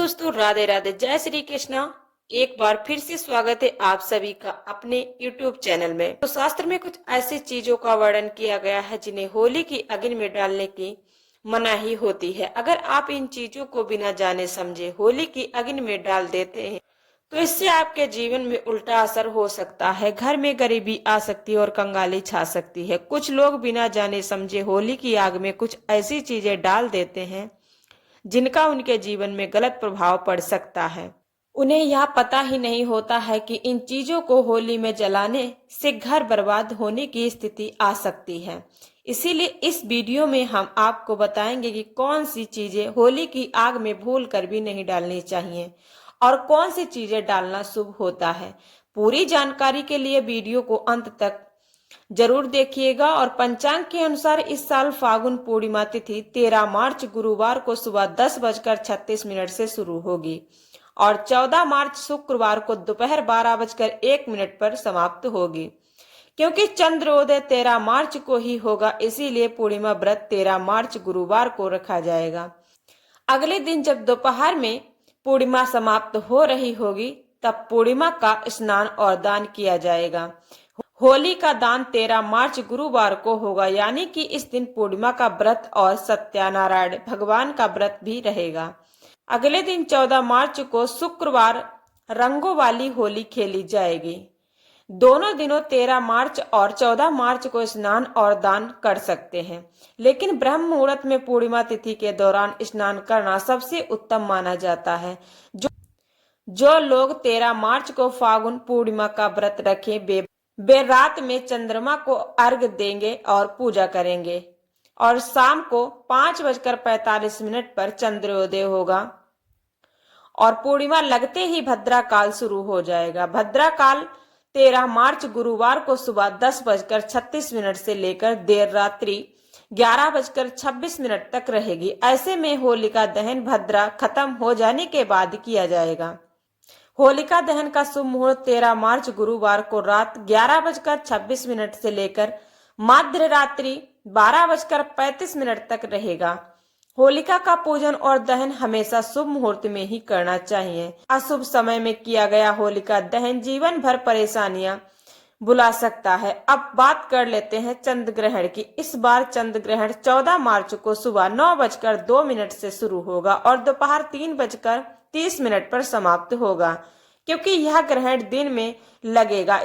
दोस्तों, राधे राधे, जय श्री कृष्णा। एक बार फिर से स्वागत है आप सभी का अपने YouTube चैनल में। तो शास्त्र में कुछ ऐसी चीजों का वर्णन किया गया है जिन्हें होली की अग्नि में डालने की मनाही होती है। अगर आप इन चीजों को बिना जाने समझे होली की अग्नि में डाल देते हैं तो इससे आपके जीवन में उल्टा असर हो सकता है। घर में गरीबी आ सकती है और कंगाली छा सकती है। कुछ लोग बिना जाने समझे होली की आग में कुछ ऐसी चीजें डाल देते हैं जिनका उनके जीवन में गलत प्रभाव पड़ सकता है। उन्हें यह पता ही नहीं होता है कि इन चीजों को होली में जलाने से घर बर्बाद होने की स्थिति आ सकती है। इसीलिए इस वीडियो में हम आपको बताएंगे कि कौन सी चीजें होली की आग में भूल कर भी नहीं डालनी चाहिए और कौन सी चीजें डालना शुभ होता है। पूरी जानकारी के लिए वीडियो को अंत तक जरूर देखिएगा। और पंचांग के अनुसार इस साल फागुन पूर्णिमा तिथि 13 मार्च गुरुवार को सुबह 10:36 से शुरू होगी और 14 मार्च शुक्रवार को दोपहर 12:01 पर समाप्त होगी। क्योंकि चंद्रोदय 13 मार्च को ही होगा, इसीलिए पूर्णिमा व्रत 13 मार्च गुरुवार को रखा जाएगा। अगले दिन जब दोपहर में पूर्णिमा समाप्त हो रही होगी तब पूर्णिमा का स्नान और दान किया जाएगा। होली का दान 13 मार्च गुरुवार को होगा, यानी कि इस दिन पूर्णिमा का व्रत और सत्यनारायण भगवान का व्रत भी रहेगा। अगले दिन 14 मार्च को शुक्रवार रंगों वाली होली खेली जाएगी। दोनों दिनों 13 मार्च और 14 मार्च को स्नान और दान कर सकते हैं, लेकिन ब्रह्म मुहूर्त में पूर्णिमा तिथि के दौरान स्नान करना सबसे उत्तम माना जाता है। जो लोग 13 मार्च को फागुन पूर्णिमा का व्रत रखें वे रात में चंद्रमा को अर्घ देंगे और पूजा करेंगे और शाम को 5:45 पर चंद्रोदय होगा और पूर्णिमा लगते ही भद्रा काल शुरू हो जाएगा। भद्रा काल 13 मार्च गुरुवार को सुबह 10:36 से लेकर देर रात्रि 11:26 तक रहेगी। ऐसे में होलिका दहन भद्रा खत्म हो जाने के बाद किया जाएगा। होलिका दहन का शुभ मुहूर्त 13 मार्च गुरुवार को रात 11:26 से लेकर मध्य रात्रि 12:35 तक रहेगा। होलिका का पूजन और दहन हमेशा शुभ मुहूर्त में ही करना चाहिए। अशुभ समय में किया गया होलिका दहन जीवन भर परेशानियां बुला सकता है। अब बात कर लेते हैं चंद्र ग्रहण की। इस बार चंद्र ग्रहण 14 मार्च को सुबह 9:02 से शुरू होगा और दोपहर 3:30 पर समाप्त होगा। क्योंकि यह ग्रहण दिन में लगेगा,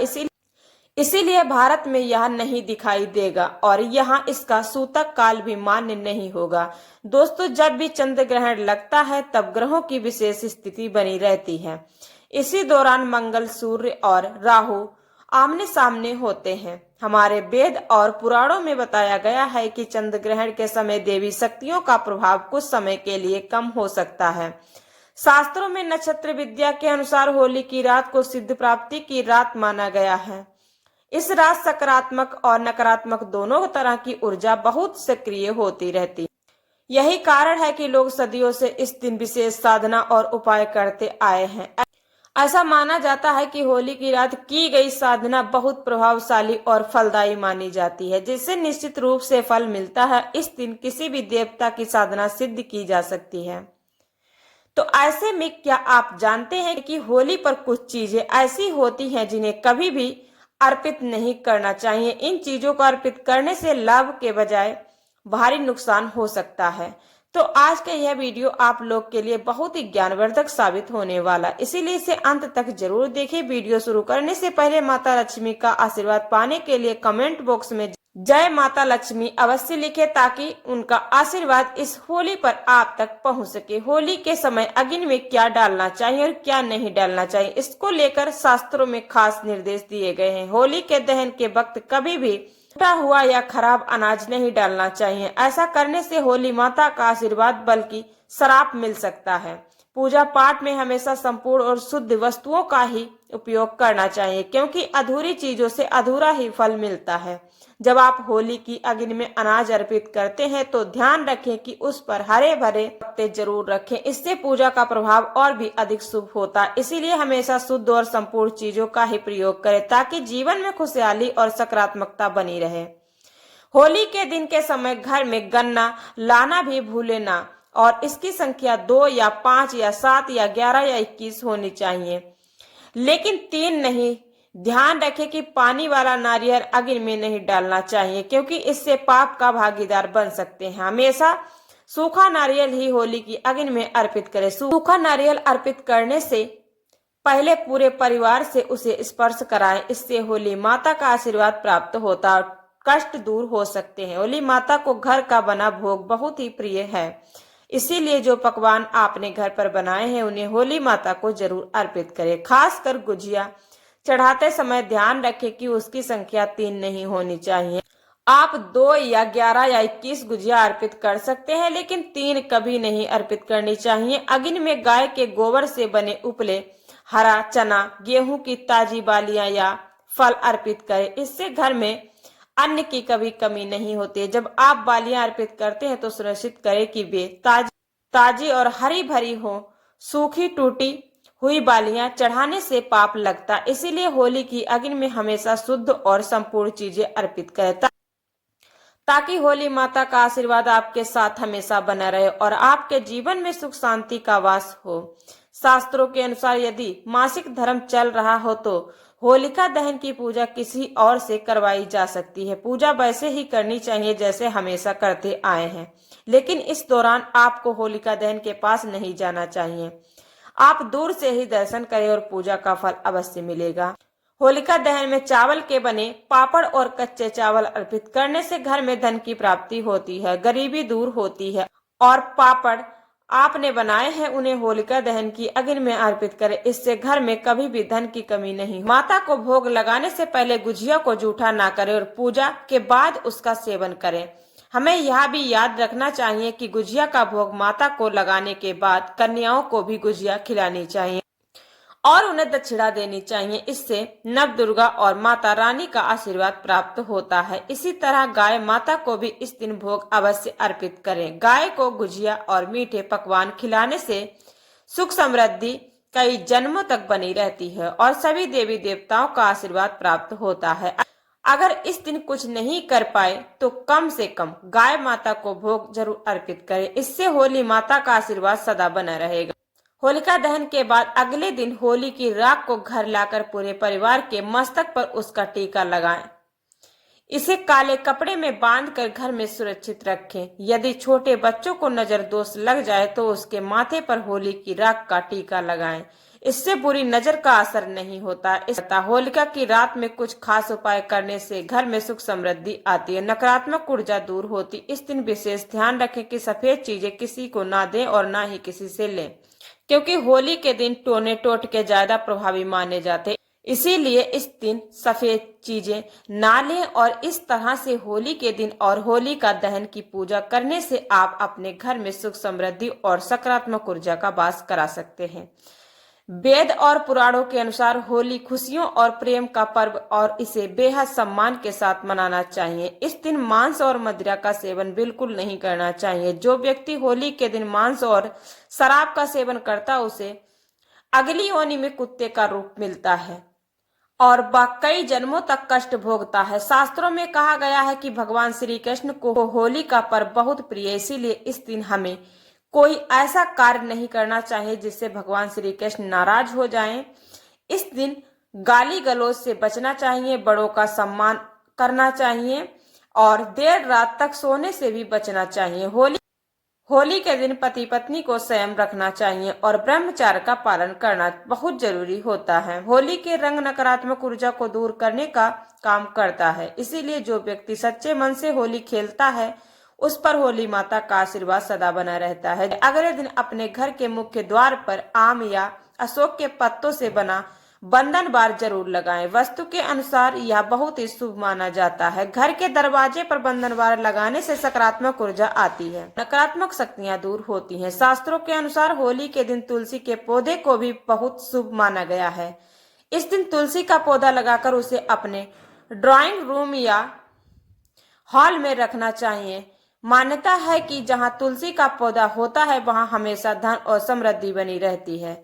इसीलिए भारत में यह नहीं दिखाई देगा और यहाँ इसका सूतक काल भी मान्य नहीं होगा। दोस्तों, जब भी चंद्र ग्रहण लगता है तब ग्रहों की विशेष स्थिति बनी रहती है। इसी दौरान मंगल, सूर्य और राहु आमने सामने होते हैं। हमारे वेद और पुराणों में बताया गया है कि चंद्र ग्रहण के समय देवी शक्तियों का प्रभाव कुछ समय के लिए कम हो सकता है। शास्त्रों में नक्षत्र विद्या के अनुसार होली की रात को सिद्ध प्राप्ति की रात माना गया है। इस रात सकारात्मक और नकारात्मक दोनों तरह की ऊर्जा बहुत सक्रिय होती रहती है। यही कारण है कि लोग सदियों से इस दिन विशेष साधना और उपाय करते आए हैं। ऐसा माना जाता है कि होली की रात की गई साधना बहुत प्रभावशाली और फलदायी मानी जाती है, जिससे निश्चित रूप से फल मिलता है। इस दिन किसी भी देवता की साधना सिद्ध की जा सकती है। तो ऐसे में क्या आप जानते हैं कि होली पर कुछ चीजें ऐसी होती हैं जिन्हें कभी भी अर्पित नहीं करना चाहिए। इन चीजों को अर्पित करने से लाभ के बजाय भारी नुकसान हो सकता है। तो आज का यह वीडियो आप लोग के लिए बहुत ही ज्ञानवर्धक साबित होने वाला, इसीलिए इसे अंत तक जरूर देखें। वीडियो शुरू करने से पहले माता लक्ष्मी का आशीर्वाद पाने के लिए कमेंट बॉक्स में जय माता लक्ष्मी अवश्य लिखें, ताकि उनका आशीर्वाद इस होली पर आप तक पहुंच सके। होली के समय अग्नि में क्या डालना चाहिए और क्या नहीं डालना चाहिए, इसको लेकर शास्त्रों में खास निर्देश दिए गए हैं। होली के दहन के वक्त कभी भी टूटा हुआ या खराब अनाज नहीं डालना चाहिए। ऐसा करने से होली माता का आशीर्वाद बल्कि श्राप मिल सकता है। पूजा पाठ में हमेशा संपूर्ण और शुद्ध वस्तुओं का ही उपयोग करना चाहिए, क्योंकि अधूरी चीजों से अधूरा ही फल मिलता है। जब आप होली की अग्नि में अनाज अर्पित करते हैं तो ध्यान रखें कि उस पर हरे भरे पत्ते जरूर रखें। इससे पूजा का प्रभाव और भी अधिक शुभ होता है। इसीलिए हमेशा शुद्ध और संपूर्ण चीजों का ही प्रयोग करें, ताकि जीवन में खुशहाली और सकारात्मकता बनी रहे। होली के दिन के समय घर में गन्ना लाना भी भूले ना और इसकी संख्या 2 या 5 या 7 या 11 या 21 होनी चाहिए, लेकिन 3 नहीं। ध्यान रखें कि पानी वाला नारियल अग्नि में नहीं डालना चाहिए, क्योंकि इससे पाप का भागीदार बन सकते हैं। हमेशा सूखा नारियल ही होली की अग्नि में अर्पित करें। सूखा नारियल अर्पित करने से पहले पूरे परिवार से उसे स्पर्श कराएं। इससे होली माता का आशीर्वाद प्राप्त होता है और कष्ट दूर हो सकते हैं। होली माता को घर का बना भोग बहुत ही प्रिय है, इसीलिए जो पकवान आपने घर पर बनाए हैं उन्हें होली माता को जरूर अर्पित करें। खासकर गुजिया चढ़ाते समय ध्यान रखें कि उसकी संख्या 3 नहीं होनी चाहिए। आप 2 या 11 या 21 गुजिया अर्पित कर सकते हैं, लेकिन 3 कभी नहीं अर्पित करनी चाहिए। अग्नि में गाय के गोबर से बने उपले, हरा चना, गेहूं की ताजी बालियां या फल अर्पित करें। इससे घर में अन्न की कभी कमी नहीं होती। जब आप बालियां अर्पित करते हैं तो सुनिश्चित करें कि वे ताजी और हरी भरी हो। सूखी टूटी हुई बालियां चढ़ाने से पाप लगता, इसीलिए होली की अग्नि में हमेशा शुद्ध और संपूर्ण चीजें अर्पित करें, ताकि होली माता का आशीर्वाद आपके साथ हमेशा बना रहे और आपके जीवन में सुख शांति का वास हो। शास्त्रों के अनुसार यदि मासिक धर्म चल रहा हो तो होलिका दहन की पूजा किसी और से करवाई जा सकती है। पूजा वैसे ही करनी चाहिए जैसे हमेशा करते आए हैं, लेकिन इस दौरान आपको होलिका दहन के पास नहीं जाना चाहिए। आप दूर से ही दर्शन करें और पूजा का फल अवश्य मिलेगा। होलिका दहन में चावल के बने पापड़ और कच्चे चावल अर्पित करने से घर में धन की प्राप्ति होती है, गरीबी दूर होती है। और पापड़ आपने बनाए हैं उन्हें होलिका दहन की अग्नि में अर्पित करें, इससे घर में कभी भी धन की कमी नहीं। माता को भोग लगाने से पहले गुजिया को जूठा ना करें और पूजा के बाद उसका सेवन करें। हमें यह भी याद रखना चाहिए कि गुजिया का भोग माता को लगाने के बाद कन्याओं को भी गुजिया खिलानी चाहिए और उन्हें दक्षिणा देनी चाहिए। इससे नव दुर्गा और माता रानी का आशीर्वाद प्राप्त होता है। इसी तरह गाय माता को भी इस दिन भोग अवश्य अर्पित करें। गाय को गुजिया और मीठे पकवान खिलाने से सुख समृद्धि कई जन्मों तक बनी रहती है और सभी देवी देवताओं का आशीर्वाद प्राप्त होता है। अगर इस दिन कुछ नहीं कर पाए तो कम से कम गाय माता को भोग जरूर अर्पित करें, इससे होली माता का आशीर्वाद सदा बना रहेगा। होलिका दहन के बाद अगले दिन होली की राख को घर लाकर पूरे परिवार के मस्तक पर उसका टीका लगाएं। इसे काले कपड़े में बांधकर घर में सुरक्षित रखें। यदि छोटे बच्चों को नजर दोष लग जाए तो उसके माथे पर होली की राख का टीका लगाएं। इससे बुरी नजर का असर नहीं होता। होलिका की रात में कुछ खास उपाय करने से घर में सुख समृद्धि आती है, नकारात्मक ऊर्जा दूर होती। इस दिन विशेष ध्यान रखें कि सफेद चीजें किसी को ना दें और ना ही किसी से लें, क्योंकि होली के दिन टोने टोटके ज्यादा प्रभावी माने जाते। इसीलिए इस दिन सफेद चीजें ना लें और इस तरह से होली के दिन और होली का दहन की पूजा करने से आप अपने घर में सुख समृद्धि और सकारात्मक ऊर्जा का वास करा सकते हैं। वेद और पुराणों के अनुसार होली खुशियों और प्रेम का पर्व और इसे बेहद सम्मान के साथ मनाना चाहिए। इस दिन मांस और मदिरा का सेवन बिल्कुल नहीं करना चाहिए। जो व्यक्ति होली के दिन मांस और शराब का सेवन करता उसे अगली योनि में कुत्ते का रूप मिलता है और वह कई जन्मों तक कष्ट भोगता है। शास्त्रों में कहा गया है कि भगवान श्री कृष्ण को होली का पर्व बहुत प्रिय है, इसीलिए इस दिन हमें कोई ऐसा कार्य नहीं करना चाहिए जिससे भगवान श्री कृष्ण नाराज हो जाएं। इस दिन गाली गलौज से बचना चाहिए, बड़ों का सम्मान करना चाहिए और देर रात तक सोने से भी बचना चाहिए। होली के दिन पति पत्नी को संयम रखना चाहिए और ब्रह्मचर्य का पालन करना बहुत जरूरी होता है। होली के रंग नकारात्मक ऊर्जा को दूर करने का काम करता है, इसीलिए जो व्यक्ति सच्चे मन से होली खेलता है उस पर होली माता का आशीर्वाद सदा बना रहता है। अगले दिन अपने घर के मुख्य द्वार पर आम या अशोक के पत्तों से बना बंधन बार जरूर लगाएं। वस्तु के अनुसार यह बहुत ही शुभ माना जाता है। घर के दरवाजे पर बंधन बार लगाने से सकारात्मक ऊर्जा आती है, नकारात्मक शक्तियां दूर होती हैं। शास्त्रों के अनुसार होली के दिन तुलसी के पौधे को भी बहुत शुभ माना गया है। इस दिन तुलसी का पौधा लगाकर उसे अपने ड्राइंग रूम या हॉल में रखना चाहिए। मान्यता है कि जहां तुलसी का पौधा होता है वहां हमेशा धन और समृद्धि बनी रहती है।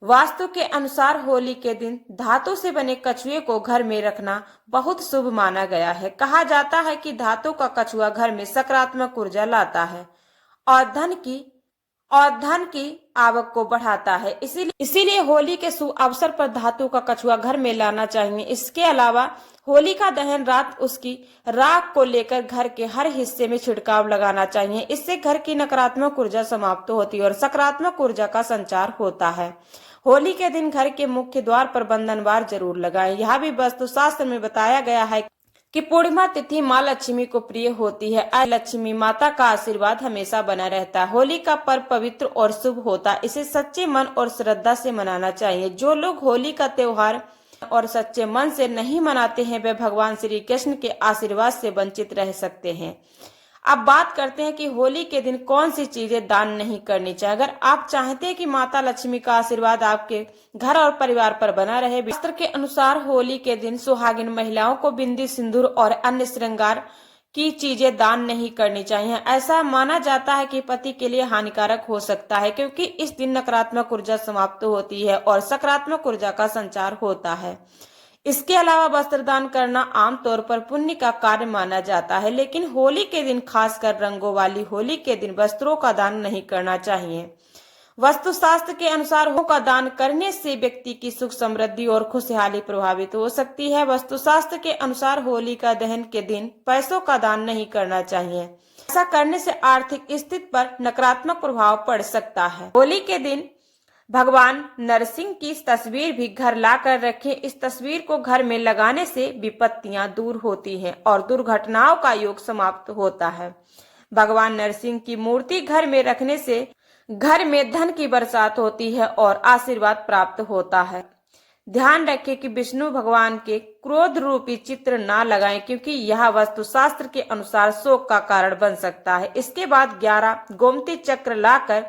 वास्तु के अनुसार होली के दिन धातु से बने कछुए को घर में रखना बहुत शुभ माना गया है। कहा जाता है कि धातु का कछुआ घर में सकारात्मक ऊर्जा लाता है और धन की और धन की आवक को बढ़ाता है। इसीलिए होली के शुभ अवसर पर धातु का कछुआ घर में लाना चाहिए। इसके अलावा होलिका दहन रात उसकी राख को लेकर घर के हर हिस्से में छिड़काव लगाना चाहिए। इससे घर की नकारात्मक ऊर्जा समाप्त होती है और सकारात्मक ऊर्जा का संचार होता है। होली के दिन घर के मुख्य द्वार पर बंधनवार जरूर लगाएं। यह भी वास्तुशास्त्र में बताया गया है कि पूर्णिमा तिथि माँ लक्ष्मी को प्रिय होती है। लक्ष्मी माता का आशीर्वाद हमेशा बना रहता है। होली का पर्व पवित्र और शुभ होता है। इसे सच्चे मन और श्रद्धा से मनाना चाहिए। जो लोग होली का त्योहार और सच्चे मन से नहीं मनाते हैं वे भगवान श्री कृष्ण के आशीर्वाद से वंचित रह सकते हैं। अब बात करते हैं कि होली के दिन कौन सी चीजें दान नहीं करनी चाहिए। अगर आप चाहते हैं कि माता लक्ष्मी का आशीर्वाद आपके घर और परिवार पर बना रहे, शास्त्र के अनुसार होली के दिन सुहागिन महिलाओं को बिंदी, सिंदूर और अन्य श्रृंगार की चीजें दान नहीं करनी चाहिए। ऐसा माना जाता है कि पति के लिए हानिकारक हो सकता है, क्योंकि इस दिन नकारात्मक ऊर्जा समाप्त होती है और सकारात्मक ऊर्जा का संचार होता है। इसके अलावा वस्त्र दान करना आमतौर पर पुण्य का कार्य माना जाता है, लेकिन होली के दिन, खासकर रंगों वाली होली के दिन, वस्त्रों का दान नहीं करना चाहिए। वास्तुशास्त्र के अनुसार होलिका का दान करने से व्यक्ति की सुख, समृद्धि और खुशहाली प्रभावित हो सकती है। वास्तुशास्त्र के अनुसार होलिका दहन के दिन पैसों का दान नहीं करना चाहिए। ऐसा करने से आर्थिक स्थिति पर नकारात्मक प्रभाव पड़ सकता है। होली के दिन भगवान नरसिंह की तस्वीर भी घर लाकर रखें। इस तस्वीर को घर में लगाने से विपत्तियां दूर होती हैं और दुर्घटनाओं का योग समाप्त होता है। भगवान नरसिंह की मूर्ति घर में रखने से घर में धन की बरसात होती है और आशीर्वाद प्राप्त होता है। ध्यान रखें कि विष्णु भगवान के क्रोध रूपी चित्र ना लगाएं, क्योंकि यह वास्तुशास्त्र के अनुसार शोक का कारण बन सकता है। इसके बाद 11 गोमती चक्र लाकर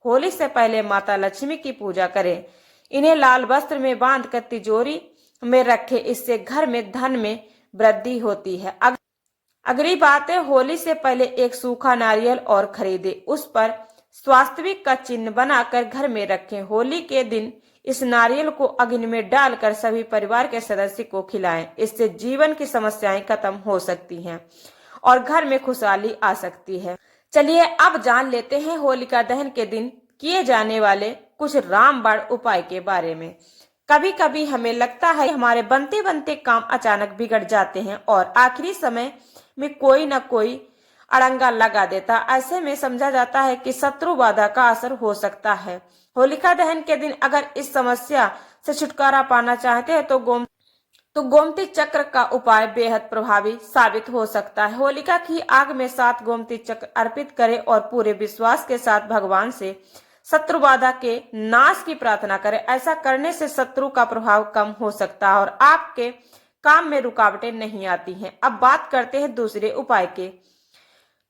होली से पहले माता लक्ष्मी की पूजा करें। इन्हें लाल वस्त्र में बांधकर तिजोरी में रखें। इससे घर में धन में वृद्धि होती है। अगली बात है, होली से पहले एक सूखा नारियल और खरीदे, उस पर स्वास्तिक का चिन्ह बनाकर घर में रखें। होली के दिन इस नारियल को अग्नि में डालकर सभी परिवार के सदस्य को खिलाएं। इससे जीवन की समस्याएं खत्म हो सकती हैं और घर में खुशहाली आ सकती है। चलिए अब जान लेते हैं होलिका दहन के दिन किए जाने वाले कुछ रामबाण उपाय के बारे में। कभी कभी हमें लगता है कि हमारे बनते बनते काम अचानक बिगड़ जाते हैं और आखिरी समय में कोई न कोई अड़ंगा लगा देता। ऐसे में समझा जाता है कि शत्रु बाधा का असर हो सकता है। होलिका दहन के दिन अगर इस समस्या से छुटकारा पाना चाहते हैं तो गोमती चक्र का उपाय बेहद प्रभावी साबित हो सकता है। होलिका की आग में 7 गोमती चक्र अर्पित करें और पूरे विश्वास के साथ भगवान से शत्रु बाधा के नाश की प्रार्थना करें। ऐसा करने से शत्रु का प्रभाव कम हो सकता है और आपके काम में रुकावटें नहीं आती हैं। अब बात करते हैं दूसरे उपाय के।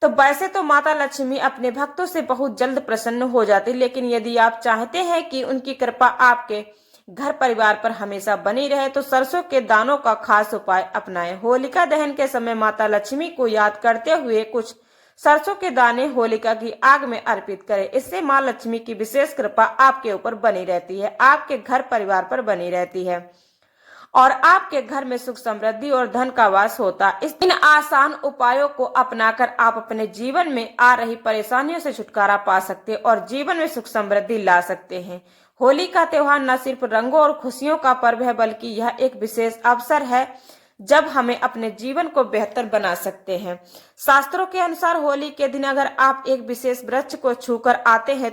तो वैसे तो माता लक्ष्मी अपने भक्तों से बहुत जल्द प्रसन्न हो जाती, लेकिन यदि आप चाहते हैं कि उनकी कृपा आपके घर परिवार पर हमेशा बनी रहे तो सरसों के दानों का खास उपाय अपनाएं। होलिका दहन के समय माता लक्ष्मी को याद करते हुए कुछ सरसों के दाने होलिका की आग में अर्पित करें। इससे माँ लक्ष्मी की विशेष कृपा आपके ऊपर बनी रहती है, आपके घर परिवार पर बनी रहती है और आपके घर में सुख, समृद्धि और धन का वास होता है। इन आसान उपायों को अपनाकर आप अपने जीवन में आ रही परेशानियों से छुटकारा पा सकते और जीवन में सुख समृद्धि ला सकते हैं। होली का त्योहार न सिर्फ रंगों और खुशियों का पर्व है, बल्कि यह एक विशेष अवसर है जब हमें अपने जीवन को बेहतर बना सकते हैं। शास्त्रों के अनुसार होली के दिन अगर आप एक विशेष वृक्ष को छूकर आते हैं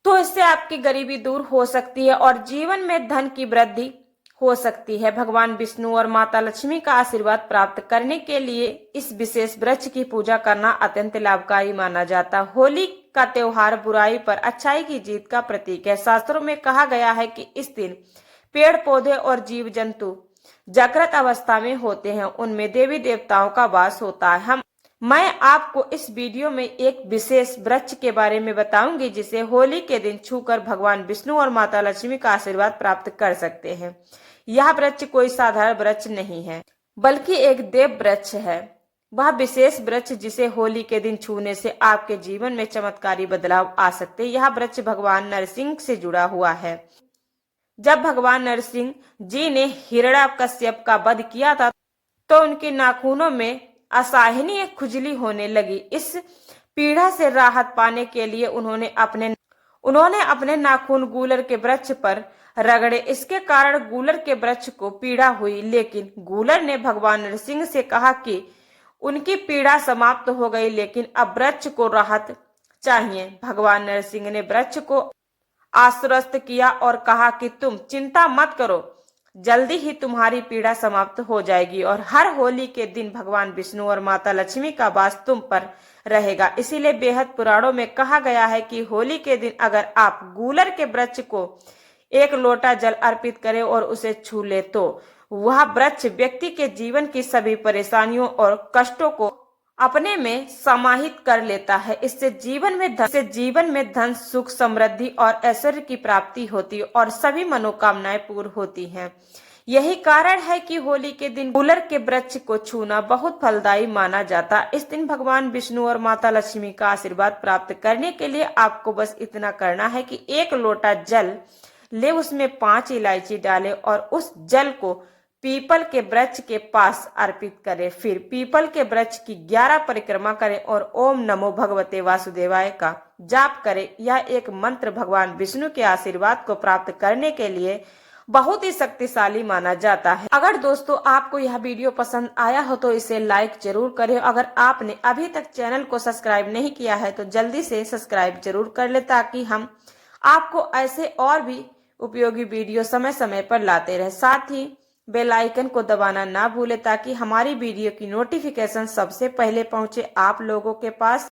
तो इससे आपकी गरीबी दूर हो सकती है और जीवन में धन की वृद्धि हो सकती है। भगवान विष्णु और माता लक्ष्मी का आशीर्वाद प्राप्त करने के लिए इस विशेष वृक्ष की पूजा करना अत्यंत लाभकारी माना जाता है। होली का त्योहार बुराई पर अच्छाई की जीत का प्रतीक है। शास्त्रों में कहा गया है कि इस दिन पेड़ पौधे और जीव जंतु जागृत अवस्था में होते हैं, उनमें देवी देवताओं का वास होता है। मैं आपको इस वीडियो में एक विशेष वृक्ष के बारे में बताऊंगी जिसे होली के दिन छूकर भगवान विष्णु और माता लक्ष्मी का आशीर्वाद प्राप्त कर सकते हैं। यह वृक्ष कोई साधारण वृक्ष नहीं है, बल्कि एक देव वृक्ष है। वह विशेष वृक्ष जिसे होली के दिन छूने से आपके जीवन में चमत्कारी बदलाव आ सकते हैं। यह वृक्ष भगवान नरसिंह से जुड़ा हुआ है। जब भगवान नरसिंह जी ने हिरण्यकश्यप का वध किया था तो उनके नाखूनों में असहनीय खुजली होने लगी। इस पीड़ा से राहत पाने के लिए उन्होंने अपने उन्होंने अपने नाखून गूलर के वृक्ष पर रगड़े। इसके कारण गूलर के वृक्ष को पीड़ा हुई, लेकिन गूलर ने भगवान नरसिंह से कहा कि उनकी पीड़ा समाप्त हो गई, लेकिन अब वृक्ष को राहत चाहिए। भगवान नरसिंह ने वृक्ष को आश्वस्त किया और कहा कि तुम चिंता मत करो, जल्दी ही तुम्हारी पीड़ा समाप्त हो जाएगी और हर होली के दिन भगवान विष्णु और माता लक्ष्मी का वास तुम पर रहेगा। इसीलिए बेहद पुराणों में कहा गया है कि होली के दिन अगर आप गूलर के वृक्ष को एक लोटा जल अर्पित करें और उसे छू ले तो वह वृक्ष व्यक्ति के जीवन की सभी परेशानियों और कष्टों को अपने में समाहित कर लेता है। इससे जीवन में धन, सुख, समृद्धि और ऐश्वर्य की प्राप्ति होती है और सभी मनोकामनाएं पूर्ण होती हैं। यही कारण है कि होली के दिन गूलर के वृक्ष को छूना बहुत फलदायी माना जाता है। इस दिन भगवान विष्णु और माता लक्ष्मी का आशीर्वाद प्राप्त करने के लिए आपको बस इतना करना है कि एक लोटा जल ले, उसमें 5 इलायची डालें और उस जल को पीपल के वृक्ष के पास अर्पित करें। फिर पीपल के वृक्ष की 11 परिक्रमा करें और ओम नमो भगवते वासुदेवाय का जाप करें। यह एक मंत्र भगवान विष्णु के आशीर्वाद को प्राप्त करने के लिए बहुत ही शक्तिशाली माना जाता है। अगर दोस्तों आपको यह वीडियो पसंद आया हो तो इसे लाइक जरूर करें। अगर आपने अभी तक चैनल को सब्सक्राइब नहीं किया है तो जल्दी से सब्सक्राइब जरूर कर ले, ताकि हम आपको ऐसे और भी उपयोगी वीडियो समय समय पर लाते रहे। साथ ही बेल आइकन को दबाना ना भूले, ताकि हमारी वीडियो की नोटिफिकेशन सबसे पहले पहुंचे आप लोगों के पास।